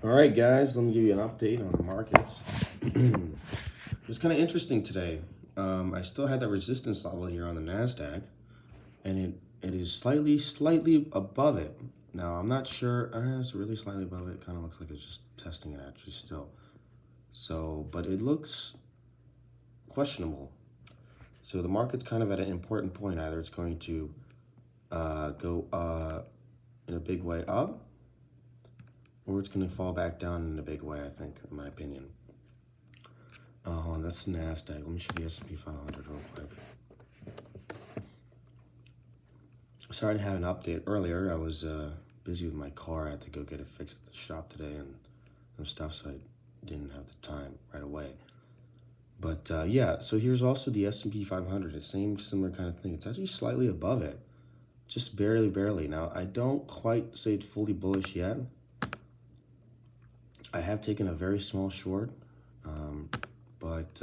All right, guys, let me give you an update on the markets. It's kind of interesting today. I still had that resistance level here on the Nasdaq, and it is slightly above it. Now I'm not sure. It's really slightly above it. It kind of looks like it's just testing it actually still. So, but it looks questionable. So the market's kind of at an important point. Either it's going to go in a big way up, or it's going to fall back down in a big way, I think, in my opinion. That's the Nasdaq. Let me show the S&P 500 real quick. Sorry to have an update earlier. I was busy with my car. I had to go get it fixed at the shop today and some stuff, so I didn't have the time right away. But yeah, so here's also the S&P 500. The same similar kind of thing. It's actually slightly above it, just barely. Now, I don't quite say it's fully bullish yet. I have taken a very small short, but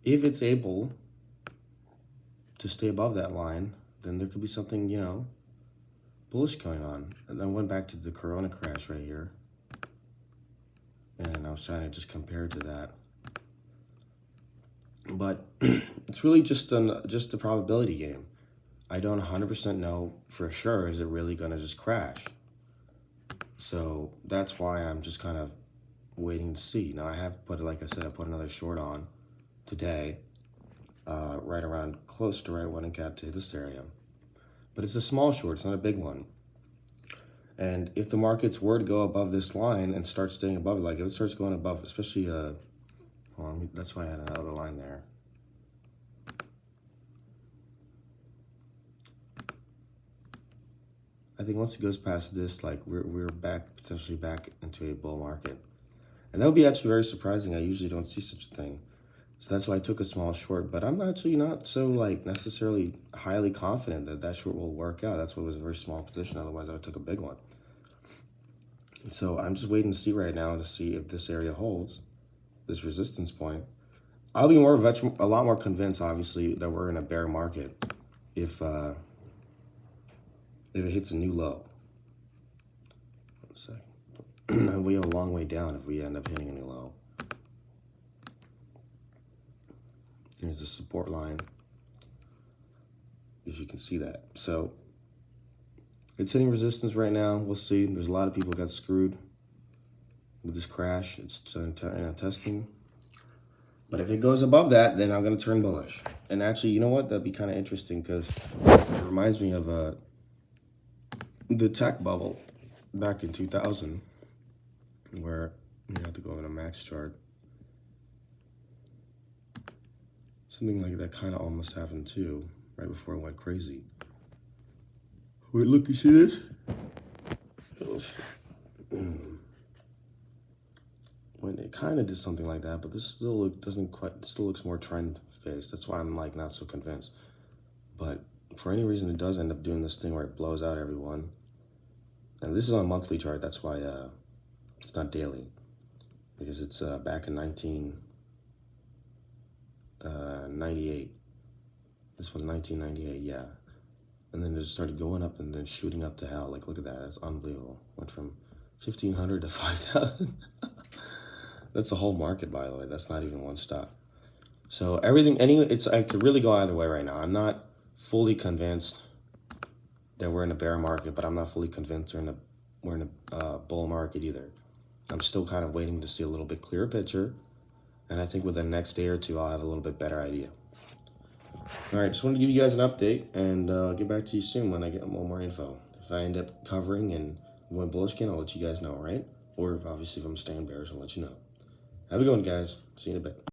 if it's able to stay above that line, then there could be something, bullish going on. And then went back to the Corona crash right here, and I was trying to just compare to that. But it's really just a probability game. I don't 100% know for sure, is it really going to just crash? So that's why I'm just kind of waiting to see. Now I have put, like I said, I put another short on today, right around close to right when it got to this area. But it's a small short, it's not a big one. And if the markets were to go above this line and start staying above it, like if it starts going above, especially, that's why I had another line there. I think once it goes past this, like we're potentially back into a bull market. And that would be actually very surprising. I usually don't see such a thing. So that's why I took a small short, but I'm actually not so necessarily highly confident that that short will work out. That's why it was a very small position. Otherwise I would took a big one. So I'm just waiting to see right now to see if this area holds, this resistance point. I'll be a lot more convinced, obviously, that we're in a bear market if it hits a new low. 1 second. We have a long way down if we end up hitting a new low. Here's the support line, if you can see that. So it's hitting resistance right now. We'll see. There's a lot of people got screwed with this crash. It's testing. But if it goes above that, then I'm going to turn bullish. And actually, you know what? That'd be kind of interesting because it reminds me of the tech bubble back in 2000, where you have to go in a max chart. Something like that kind of almost happened too, right before it went crazy. Wait, look, you see this? When it kind of did something like that, but this still still looks more trend-based. That's why I'm not so convinced. But for any reason, it does end up doing this thing where it blows out everyone. And this is on a monthly chart. That's why it's not daily, because it's back in 1998. This was 1998, yeah. And then it just started going up and then shooting up to hell. Like, look at that. That's unbelievable. Went from 1,500 to 5,000. That's the whole market, by the way. That's not even one stock. So I could really go either way right now. I'm not fully convinced that we're in a bear market, but I'm not fully convinced we're in a bull market either. I'm still kind of waiting to see a little bit clearer picture. And I think within the next day or two, I'll have a little bit better idea. All right, just wanted to give you guys an update, and I'll get back to you soon when I get more info. If I end up covering and went bullish again, I'll let you guys know, all right? Or obviously if I'm staying bearish, I'll let you know. Have a good one, guys. See you in a bit.